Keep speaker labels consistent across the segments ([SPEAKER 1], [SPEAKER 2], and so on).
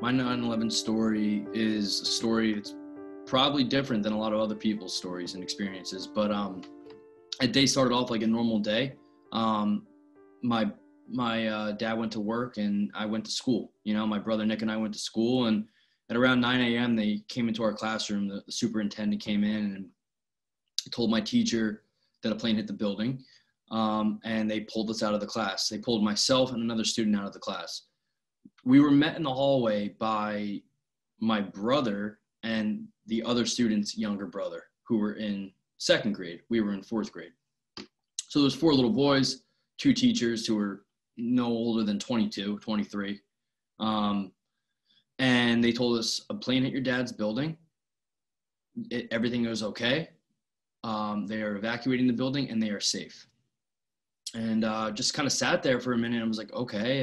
[SPEAKER 1] My 9/11 story is a story that's probably different than a lot of other people's stories and experiences. But a day started off like a normal day. My dad went to work and I went to school. You know, my brother Nick and I went to school, and at around 9 a.m. they came into our classroom. The superintendent came in and told my teacher that a plane hit the building, and they pulled us out of the class. They pulled myself and another student out of the class. We were met in the hallway by my brother and the other student's younger brother, who were in second grade. We were in fourth grade. So there's four little boys, two teachers who were no older than 22, 23. And they told us, a plane hit your dad's building. Everything was okay. They are evacuating the building and they are safe. And just kind of sat there for a minute and was like, okay,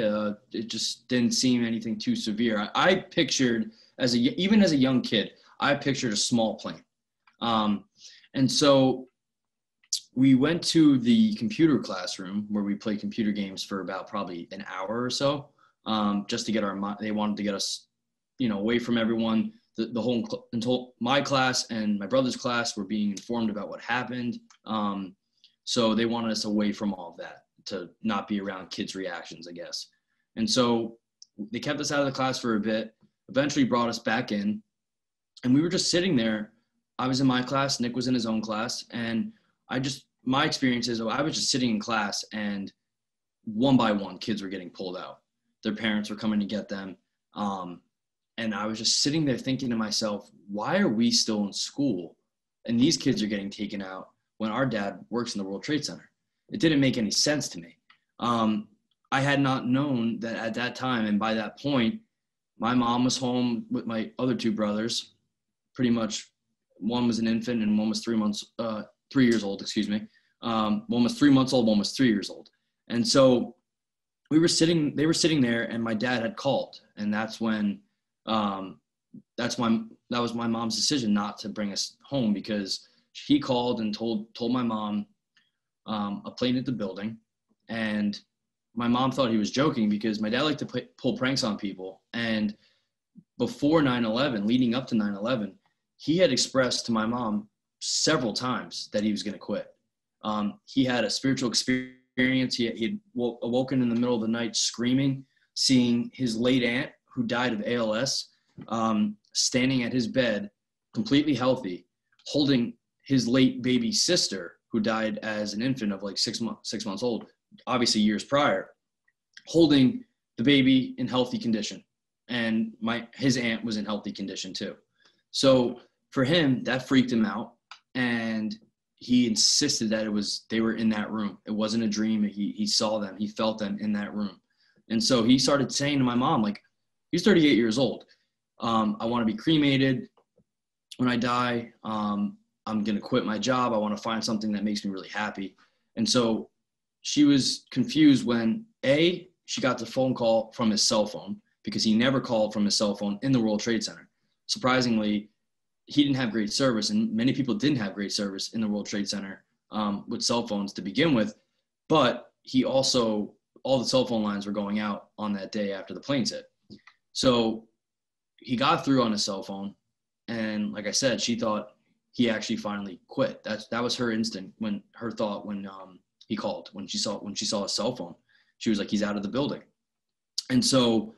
[SPEAKER 1] it just didn't seem anything too severe. I pictured, even as a young kid, I pictured a small plane. And so we went to the computer classroom where we played computer games for about probably an hour or so, just to get they wanted to get us, away from everyone. The whole, until my class and my brother's class were being informed about what happened. So they wanted us away from all of that to not be around kids' reactions, I guess. And so they kept us out of the class for a bit, eventually brought us back in, and we were just sitting there. I was in my class, Nick was in his own class, and my experience is I was just sitting in class, and one by one, kids were getting pulled out. Their parents were coming to get them. And I was just sitting there thinking to myself, why are we still in school and these kids are getting taken out when our dad works in the World Trade Center? It didn't make any sense to me. I had not known that at that time, and by that point, my mom was home with my other two brothers. Pretty much, one was an infant and one was 3 years old, excuse me. One was 3 months old, one was 3 years old. And so they were sitting there, and my dad had called, and that was my mom's decision not to bring us home, because he called and told my mom a plane hit the building. And my mom thought he was joking, because my dad liked to pull pranks on people. And before 9/11, leading up to 9/11, he had expressed to my mom several times that he was going to quit. He had a spiritual experience. He had awoken in the middle of the night screaming, seeing his late aunt, who died of ALS, standing at his bed, completely healthy, holding his late baby sister, who died as an infant of like 6 months old, obviously years prior, holding the baby in healthy condition. And his aunt was in healthy condition too. So for him, that freaked him out. And he insisted that they were in that room. It wasn't a dream. He saw them, he felt them in that room. And so he started saying to my mom, like, he's 38 years old. I want to be cremated when I die. I'm going to quit my job. I want to find something that makes me really happy. And so she was confused when, she got the phone call from his cell phone, because he never called from his cell phone in the World Trade Center. Surprisingly, he didn't have great service, and many people didn't have great service in the World Trade Center with cell phones to begin with. But all the cell phone lines were going out on that day after the planes hit. So he got through on his cell phone, and like I said, she thought he actually finally quit. That was her instinct when he called, when she saw his cell phone. She was like, he's out of the building. And so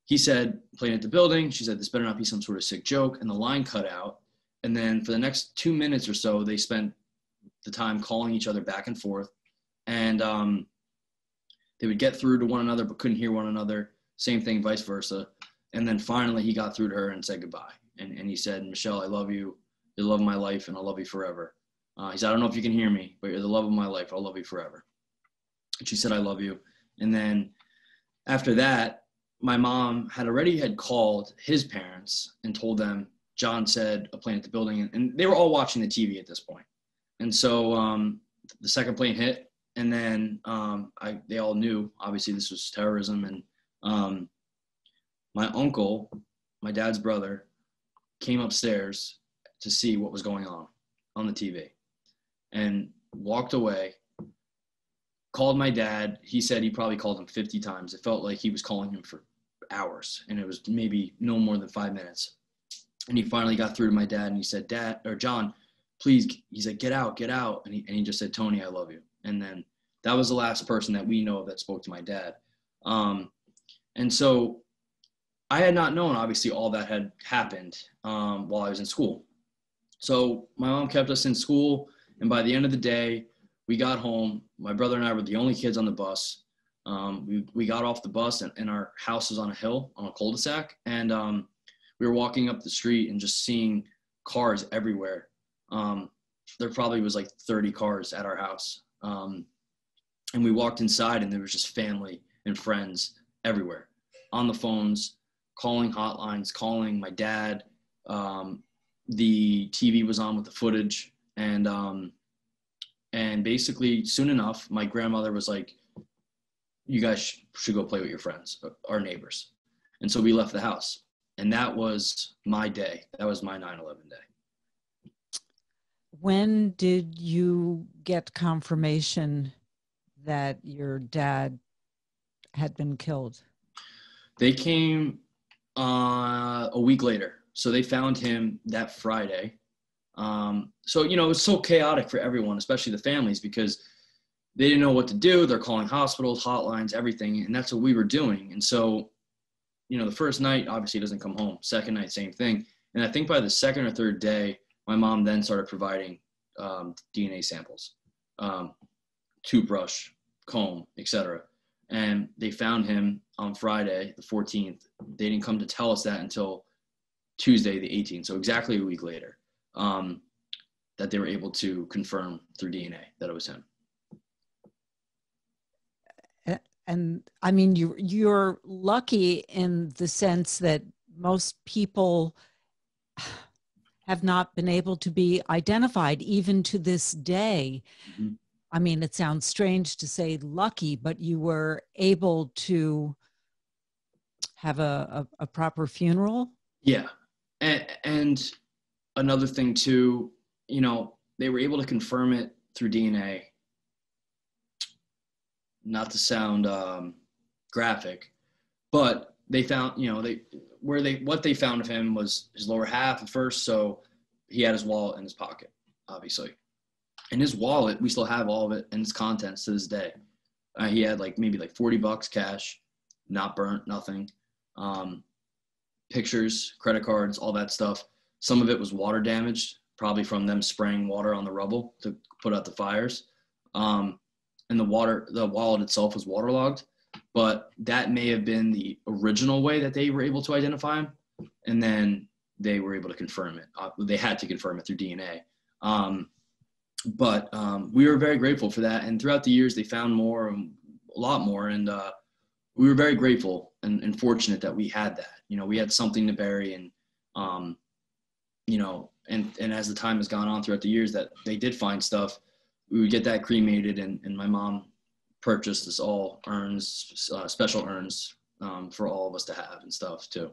[SPEAKER 1] he said, plane at the building. She said, this better not be some sort of sick joke. And the line cut out. And then for the next 2 minutes or so, they spent the time calling each other back and forth. And they would get through to one another, but couldn't hear one another. Same thing, vice versa. And then finally he got through to her and said goodbye. And he said, Michelle, I love you. You're the love of my life, and I'll love you forever. He said, I don't know if you can hear me, but you're the love of my life. I'll love you forever. And she said, I love you. And then after that, my mom had called his parents and told them, John said a plane at the building. And they were all watching the TV at this point. And so the second plane hit, and then they all knew, obviously, this was terrorism. And my uncle, my dad's brother, came upstairs to see what was going on the TV, and walked away, called my dad. He said he probably called him 50 times. It felt like he was calling him for hours, and it was maybe no more than 5 minutes. And he finally got through to my dad, and he said, "Dad, or John, please," he said, "get out, get out." And he just said, "Tony, I love you." And then that was the last person that we know of that spoke to my dad. And so I had not known, obviously, all that had happened while I was in school. So my mom kept us in school, and by the end of the day, we got home. My brother and I were the only kids on the bus. We got off the bus, and our house was on a hill, on a cul-de-sac, and we were walking up the street and just seeing cars everywhere. There probably was like 30 cars at our house. And we walked inside, and there was just family and friends everywhere, on the phones, calling hotlines, calling my dad. The TV was on with the footage, and basically soon enough, my grandmother was like, "You guys should go play with your friends, our neighbors." And so we left the house, and that was my day. That was my 9/11 day.
[SPEAKER 2] When did you get confirmation that your dad had been killed?
[SPEAKER 1] They came a week later. So they found him that Friday. So, it was so chaotic for everyone, especially the families, because they didn't know what to do. They're calling hospitals, hotlines, everything. And that's what we were doing. And so, the first night, obviously, he doesn't come home. Second night, same thing. And I think by the second or third day, my mom then started providing DNA samples, toothbrush, comb, etc. And they found him on Friday, the 14th. They didn't come to tell us that until Tuesday, the 18th. So exactly a week later, that they were able to confirm through DNA that it was him.
[SPEAKER 2] And I mean, you're lucky in the sense that most people have not been able to be identified even to this day. Mm-hmm. I mean, it sounds strange to say lucky, but you were able to have a proper funeral.
[SPEAKER 1] Yeah. And another thing too, they were able to confirm it through DNA. Not to sound graphic, but they found, what they found of him was his lower half at first. So he had his wallet in his pocket, obviously. And his wallet, we still have all of it and its contents to this day. He had maybe $40 cash, not burnt, nothing. Pictures, credit cards, all that stuff. Some of it was water damaged, probably from them spraying water on the rubble to put out the fires. And the wallet itself was waterlogged, but that may have been the original way that they were able to identify him. And then they were able to confirm it. They had to confirm it through DNA. But we were very grateful for that. And throughout the years, they found more, a lot more. And we were very grateful and fortunate that we had that. We had something to bury. And, and as the time has gone on throughout the years that they did find stuff, we would get that cremated. And my mom purchased us all urns, special urns for all of us to have and stuff too.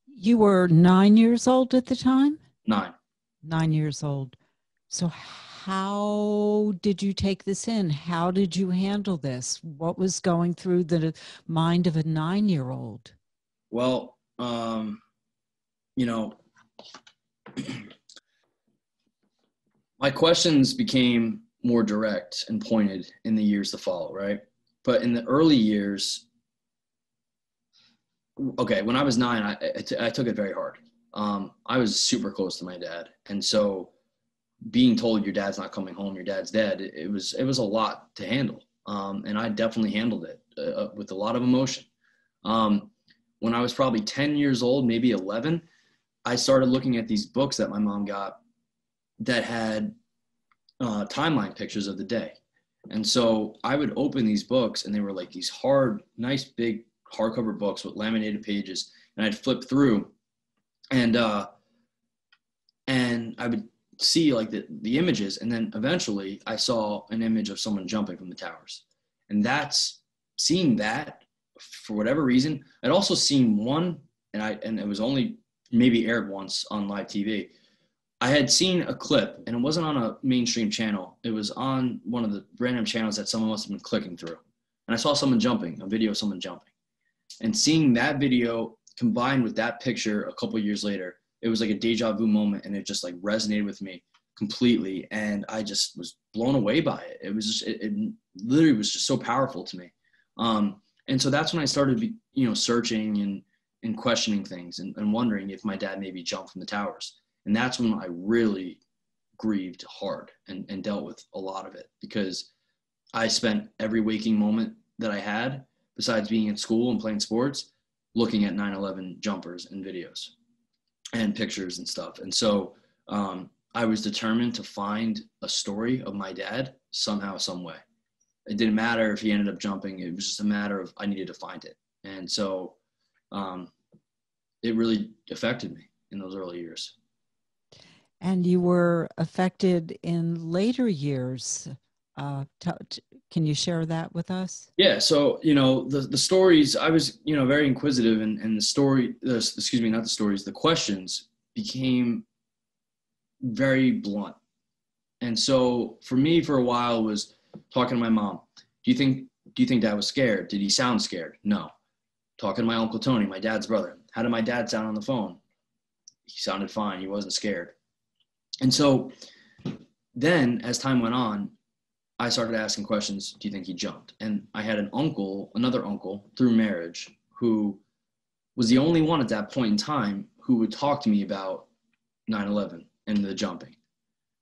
[SPEAKER 2] You were 9 years old at the time?
[SPEAKER 1] 9.
[SPEAKER 2] 9 years old. So how did you take this in? How did you handle this? What was going through the mind of a 9-year-old?
[SPEAKER 1] Well, my questions became more direct and pointed in the years to follow, right? But in the early years, okay, when I was 9, I took it very hard. I was super close to my dad. And so being told your dad's not coming home, your dad's dead, it was a lot to handle. And I definitely handled it with a lot of emotion. When I was probably 10 years old, maybe 11, I started looking at these books that my mom got that had timeline pictures of the day. And so I would open these books, and they were these hard, nice, big hardcover books with laminated pages. And I'd flip through, and I would see the images. And then eventually I saw an image of someone jumping from the towers. And seeing that, for whatever reason, I'd also seen one, and it was only maybe aired once on live TV. I had seen a clip, and it wasn't on a mainstream channel. It was on one of the random channels that someone must have been clicking through. And I saw someone jumping, a video of someone jumping. And seeing that video combined with that picture a couple of years later, it was like a deja vu moment, and it just like resonated with me completely. And I just was blown away by it. It was just, it literally was just so powerful to me. And so that's when I started, searching and questioning things and wondering if my dad maybe jumped from the towers. And that's when I really grieved hard and dealt with a lot of it, because I spent every waking moment that I had, besides being in school and playing sports, looking at 9/11 jumpers and videos and pictures and stuff. And so I was determined to find a story of my dad somehow, some way. It didn't matter if he ended up jumping. It was just a matter of I needed to find it. And so it really affected me in those early years.
[SPEAKER 2] And you were affected in later years. Can you share that with us?
[SPEAKER 1] Yeah. So, the stories, I was, very inquisitive, and the questions became very blunt. And so for me, for a while, was talking to my mom. Do you think Dad was scared? Did he sound scared? No. Talking to my Uncle Tony, my dad's brother. How did my dad sound on the phone? He sounded fine. He wasn't scared. And so then as time went on, I started asking questions. Do you think he jumped? And I had another uncle through marriage, who was the only one at that point in time who would talk to me about 9/11 and the jumping,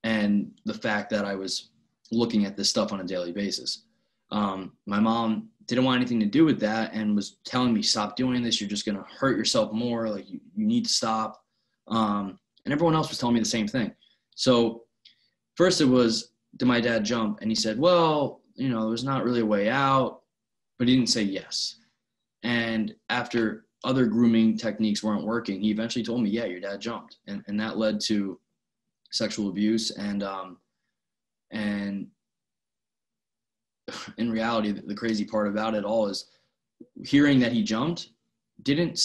[SPEAKER 1] and the fact that I was looking at this stuff on a daily basis. My mom didn't want anything to do with that and was telling me, stop doing this. You're just going to hurt yourself more. Like you need to stop. And everyone else was telling me the same thing. So first it was, did my dad jump? And he said, well, there was not really a way out, but he didn't say yes. And after other grooming techniques weren't working, he eventually told me, yeah, your dad jumped. And that led to sexual abuse. And in reality, the crazy part about it all is hearing that he jumped didn't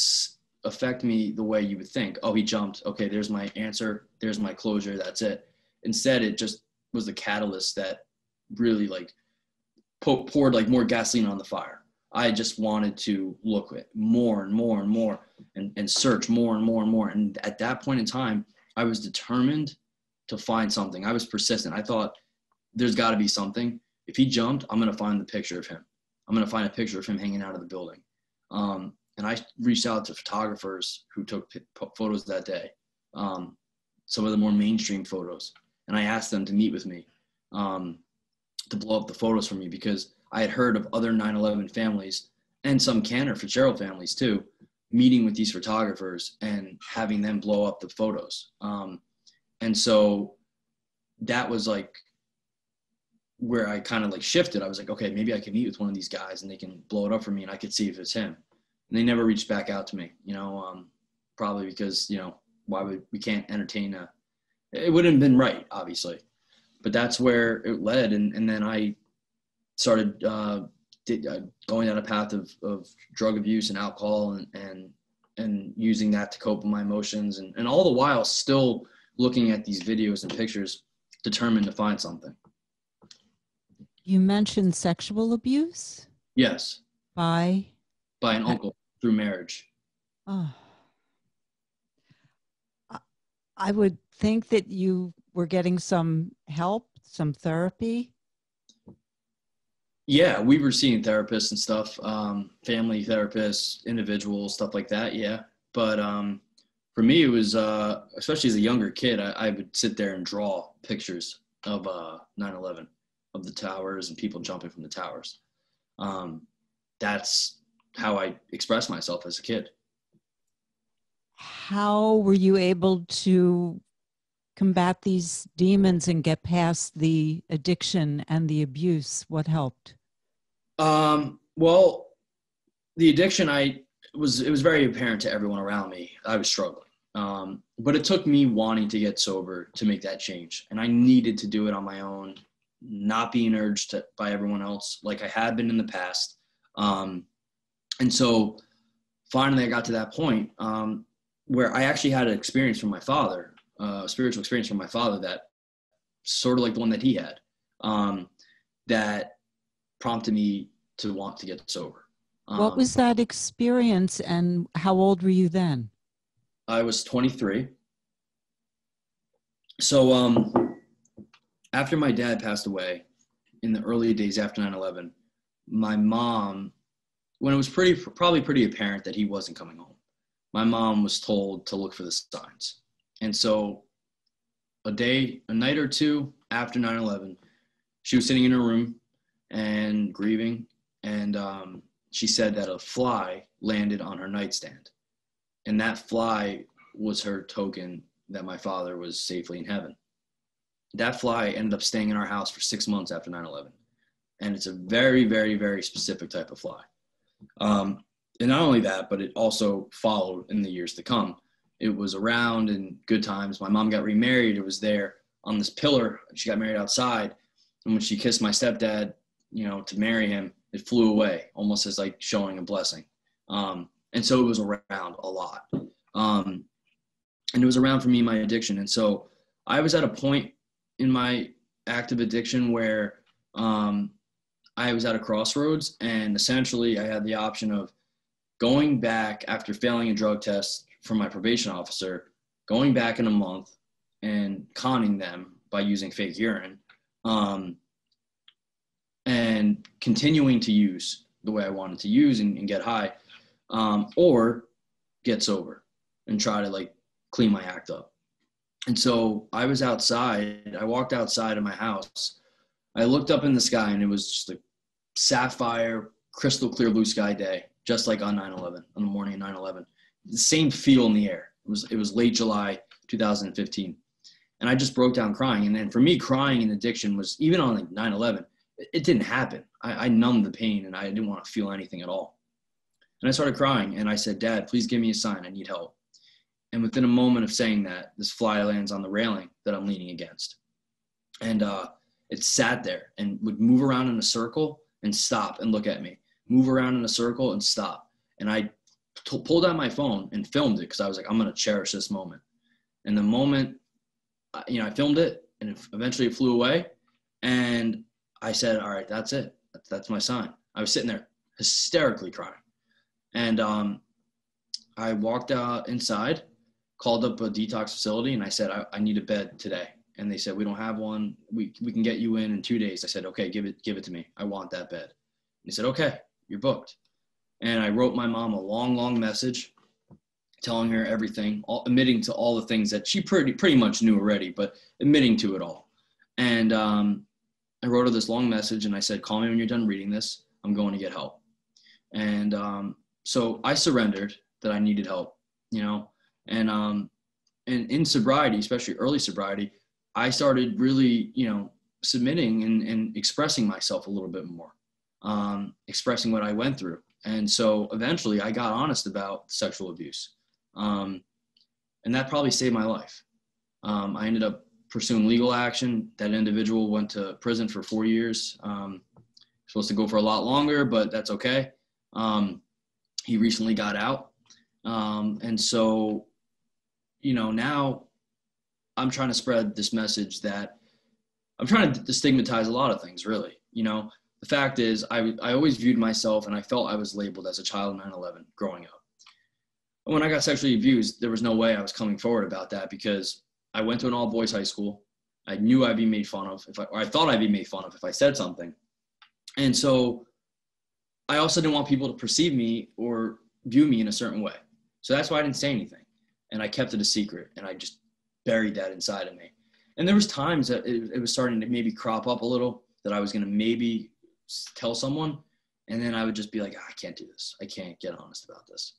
[SPEAKER 1] affect me the way you would think. Oh, he jumped. Okay, there's my answer. There's my closure. That's it. Instead, it just was the catalyst that really poured like more gasoline on the fire. I just wanted to look at more and more and more and search more and more and more. And at that point in time, I was determined to find something. I was persistent. I thought there's got to be something. If he jumped, I'm going to find the picture of him. I'm going to find a picture of him hanging out of the building. And I reached out to photographers who took photos that day, some of the more mainstream photos. And I asked them to meet with me to blow up the photos for me, because I had heard of other 9/11 families and some Cantor Fitzgerald families too, meeting with these photographers and having them blow up the photos. And so that was like where I kind of like shifted. I was like, okay, maybe I can meet with one of these guys and they can blow it up for me and I could see if it's him. And they never reached back out to me, probably because, why would we can't entertain it wouldn't have been right, obviously. But that's where it led. And then I started going down a path of drug abuse and alcohol and using that to cope with my emotions. And all the while still looking at these videos and pictures, determined to find something.
[SPEAKER 2] You mentioned sexual abuse?
[SPEAKER 1] Yes.
[SPEAKER 2] By
[SPEAKER 1] an uncle through marriage.
[SPEAKER 2] Oh. I would think that you were getting some help, some therapy.
[SPEAKER 1] Yeah, we were seeing therapists and stuff, family therapists, individuals, stuff like that. Yeah. But for me, it was, especially as a younger kid, I would sit there and draw pictures of 9/11, of the towers and people jumping from the towers. That's how I expressed myself as a kid.
[SPEAKER 2] How were you able to combat these demons and get past the addiction and the abuse? What helped?
[SPEAKER 1] Well, the addiction, it was very apparent to everyone around me. I was struggling. But it took me wanting to get sober to make that change. And I needed to do it on my own, not being urged by everyone else like I had been in the past. And so finally I got to that point where I actually had an experience from my father, a spiritual experience from my father that sort of like the one that he had, that prompted me to want to get sober.
[SPEAKER 2] What was that experience, and how old were you then?
[SPEAKER 1] I was 23. So after my dad passed away in the early days after 9/11, my mom, when it was probably pretty apparent that he wasn't coming home, my mom was told to look for the signs. And so a night or two after 9/11, she was sitting in her room and grieving, and she said that a fly landed on her nightstand, and that fly was her token that my father was safely in heaven. That fly ended up staying in our house for 6 months after 9/11, and it's a very, very, very specific type of fly. And not only that, but it also followed in the years to come. It was around in good times. My mom got remarried. It was there on this pillar. She got married outside. And when she kissed my stepdad, to marry him, it flew away, almost as like showing a blessing. And so it was around a lot. And it was around for me, my addiction. And so I was at a point in my active addiction where I was at a crossroads, and essentially I had the option of going back after failing a drug test from my probation officer, going back in a month and conning them by using fake urine, and continuing to use the way I wanted to use and get high, or get sober and try to like clean my act up. And so I was outside. I walked outside of my house. I looked up in the sky, and it was just a sapphire, crystal clear blue sky day, just like on 9/11, on the morning of 9/11. The same feel in the air. It was late July 2015. And I just broke down crying. And then for me, crying and addiction was, even on like 9/11, it didn't happen. I numbed the pain, and I didn't want to feel anything at all. And I started crying, and I said, "Dad, please give me a sign. I need help." And within a moment of saying that, this fly lands on the railing that I'm leaning against. And it sat there and would move around in a circle and stop and look at me, move around in a circle and stop. And I pulled out my phone and filmed it, because I was like, I'm going to cherish this moment. And the moment, I filmed it, and eventually it flew away. And I said, all right, that's it. That's my sign. I was sitting there hysterically crying. And I walked out inside, called up a detox facility, and I said, I need a bed today. And they said, we don't have one. We can get you in 2 days. I said, okay, give it to me. I want that bed. And he said, okay, you're booked. And I wrote my mom a long, long message telling her everything, admitting to all the things that she pretty much knew already, but admitting to it all. And I wrote her this long message, and I said, call me when you're done reading this. I'm going to get help. And so I surrendered that I needed help, and in sobriety, especially early sobriety, I started really, submitting and expressing myself a little bit more, expressing what I went through. And so eventually I got honest about sexual abuse. And that probably saved my life. I ended up pursuing legal action. That individual went to prison for 4 years. Supposed to go for a lot longer, but that's okay. He recently got out. And so, now I'm trying to spread this message that I'm trying to destigmatize a lot of things, really. The fact is, I always viewed myself, and I felt I was labeled as a child of 9/11 growing up. When I got sexually abused, there was no way I was coming forward about that, because I went to an all-boys high school. I knew I'd be made fun of, or I thought I'd be made fun of if I said something. And so I also didn't want people to perceive me or view me in a certain way. So that's why I didn't say anything. And I kept it a secret, and I just buried that inside of me. And there was times that it was starting to maybe crop up a little, that I was going to maybe tell someone. And then I would just be like, I can't do this. I can't get honest about this.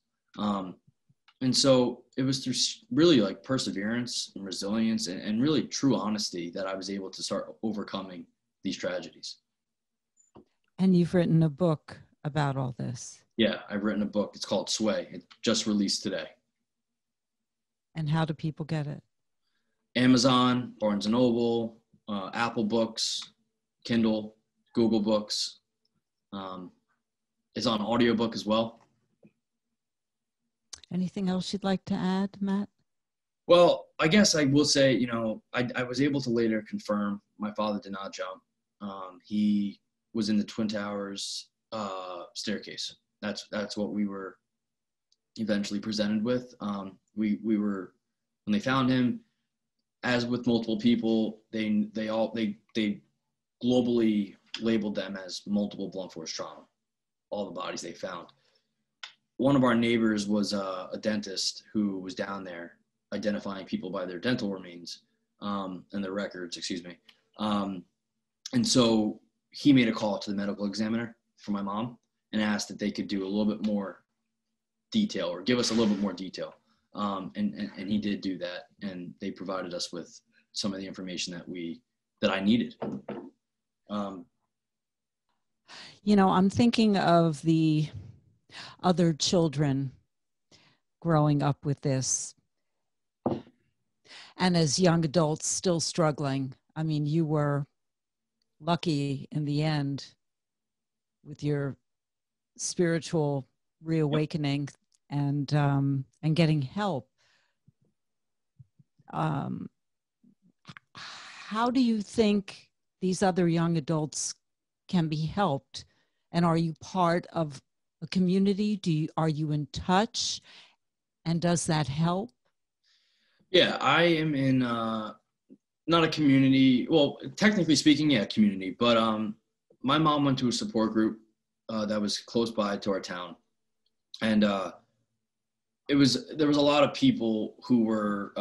[SPEAKER 1] And so it was through really like perseverance and resilience and really true honesty that I was able to start overcoming these tragedies.
[SPEAKER 2] And you've written a book about all this.
[SPEAKER 1] Yeah, I've written a book. It's called Sway. It just released today.
[SPEAKER 2] And how do people get it?
[SPEAKER 1] Amazon, Barnes & Noble, Apple Books, Kindle, Google Books. It's on audiobook as well.
[SPEAKER 2] Anything else you'd like to add, Matt?
[SPEAKER 1] Well, I guess I will say, I was able to later confirm my father did not jump. He was in the Twin Towers staircase. that's what we were eventually presented with. We were, when they found him, as with multiple people, they globally labeled them as multiple blunt force trauma, all the bodies they found. One of our neighbors was a dentist who was down there identifying people by their dental remains, and their records, excuse me. And so he made a call to the medical examiner for my mom and asked that they could do a little bit more detail, or give us a little bit more detail. And he did do that, and they provided us with some of the information that I needed.
[SPEAKER 2] I'm thinking of the other children growing up with this, and as young adults still struggling. I mean, you were lucky in the end with your spiritual reawakening. Yep. And getting help. How do you think these other young adults can be helped? And are you part of a community? Are you in touch? And does that help?
[SPEAKER 1] Yeah, I am in not a community. Well, technically speaking, yeah, community. But my mom went to a support group that was close by to our town, and there was a lot of people who were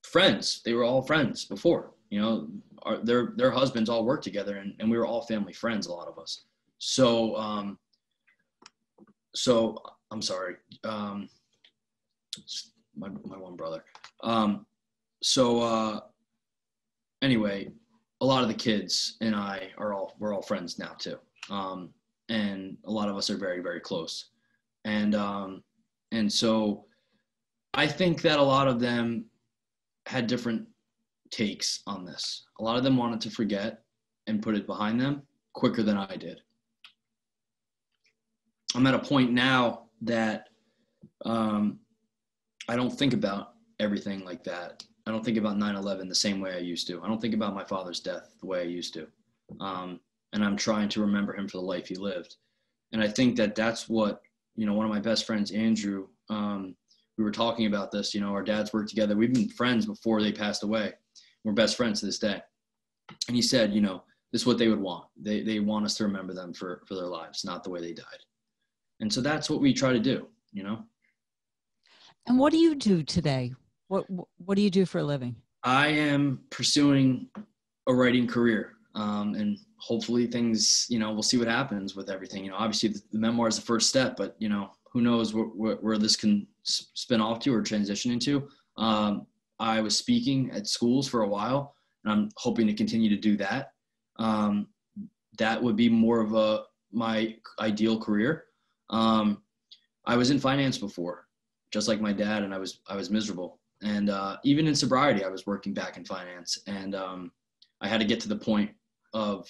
[SPEAKER 1] friends. They were all friends before, their husbands all worked together, and we were all family friends, a lot of us. So I'm sorry, my one brother. Anyway, a lot of the kids and we're all friends now too. And a lot of us are very, very close. And so I think that a lot of them had different takes on this. A lot of them wanted to forget and put it behind them quicker than I did. I'm at a point now that I don't think about everything like that. I don't think about 9/11 the same way I used to. I don't think about my father's death the way I used to. And I'm trying to remember him for the life he lived. And I think that that's what, one of my best friends, Andrew, we were talking about this, our dads worked together. We've been friends before they passed away. We're best friends to this day. And he said, this is what they would want. They want us to remember them for their lives, not the way they died. And so that's what we try to do,
[SPEAKER 2] And what do you do today? What do you do for a living?
[SPEAKER 1] I am pursuing a writing career. And hopefully things, we'll see what happens with everything. Obviously the memoir is the first step, but, who knows where this can spin off to or transition into. I was speaking at schools for a while, and I'm hoping to continue to do that. That would be more of my ideal career. I was in finance before, just like my dad, and I was miserable. And even in sobriety, I was working back in finance. And I had to get to the point of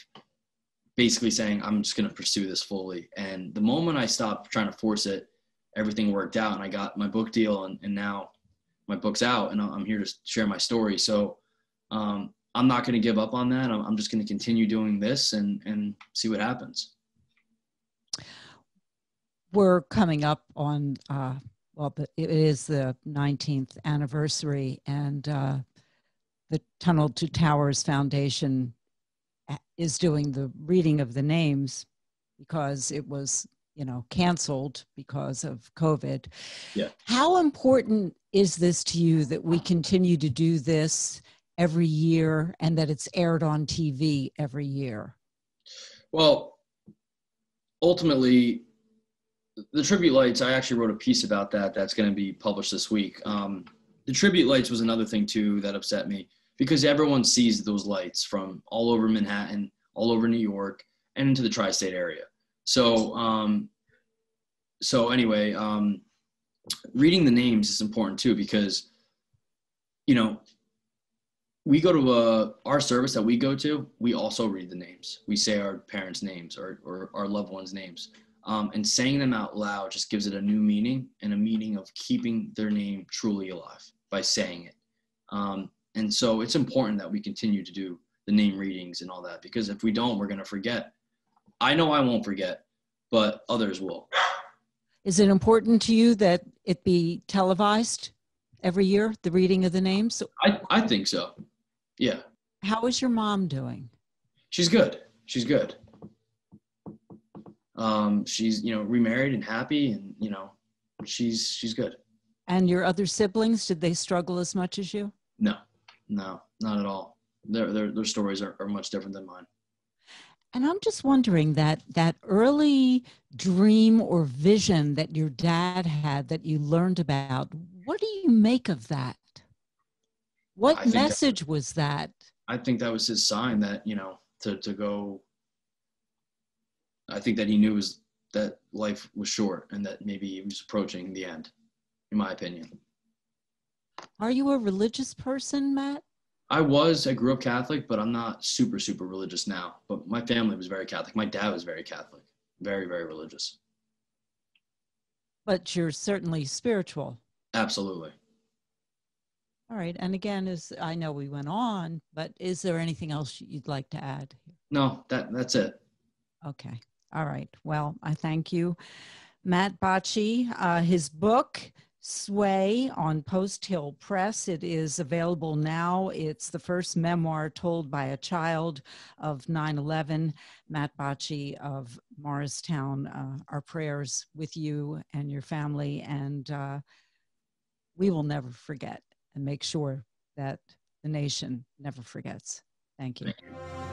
[SPEAKER 1] basically saying, I'm just going to pursue this fully. And the moment I stopped trying to force it, everything worked out, and I got my book deal, and now my book's out, and I'm here to share my story. So I'm not going to give up on that. I'm just going to continue doing this and see what happens.
[SPEAKER 2] We're coming up on, it is the 19th anniversary, and the Tunnel to Towers Foundation is doing the reading of the names because it was, canceled because of COVID.
[SPEAKER 1] Yeah.
[SPEAKER 2] How important is this to you that we continue to do this every year and that it's aired on TV every year?
[SPEAKER 1] Well, ultimately, the tribute lights, I actually wrote a piece about that that's going to be published this week. The tribute lights was another thing too that upset me, because everyone sees those lights from all over Manhattan, all over New York, and into the tri-state area. So anyway, reading the names is important too, because, we go to our service that we go to, we also read the names. We say our parents' names or our loved ones' names. And saying them out loud just gives it a new meaning, and a meaning of keeping their name truly alive by saying it. And so it's important that we continue to do the name readings and all that, because if we don't, we're going to forget. I know I won't forget. but others will.
[SPEAKER 2] Is it important to you that it be televised every year, the reading of the names?
[SPEAKER 1] I think so. Yeah.
[SPEAKER 2] How is your mom doing?
[SPEAKER 1] She's good. She's good. She's, remarried and happy, and, she's good.
[SPEAKER 2] And your other siblings, did they struggle as much as you?
[SPEAKER 1] No, not at all. Their stories are much different than mine.
[SPEAKER 2] And I'm just wondering that early dream or vision that your dad had that you learned about, what do you make of that? What message was that?
[SPEAKER 1] I think that was his sign that, to go. I think that he knew that life was short and that maybe he was approaching the end, in my opinion.
[SPEAKER 2] Are you a religious person, Matt?
[SPEAKER 1] I grew up Catholic, but I'm not super, super religious now. But my family was very Catholic. My dad was very Catholic, very, very religious.
[SPEAKER 2] But you're certainly spiritual.
[SPEAKER 1] Absolutely.
[SPEAKER 2] All right. And again, I know we went on, but is there anything else you'd like to add?
[SPEAKER 1] No, that's it.
[SPEAKER 2] Okay. All right. Well, I thank you. Matt Bocchi, his book, Sway, on Post Hill Press. It is available now. It's the first memoir told by a child of 9/11. Matt Bocchi of Morristown, our prayers with you and your family. And we will never forget and make sure that the nation never forgets. Thank you.
[SPEAKER 1] Thank you.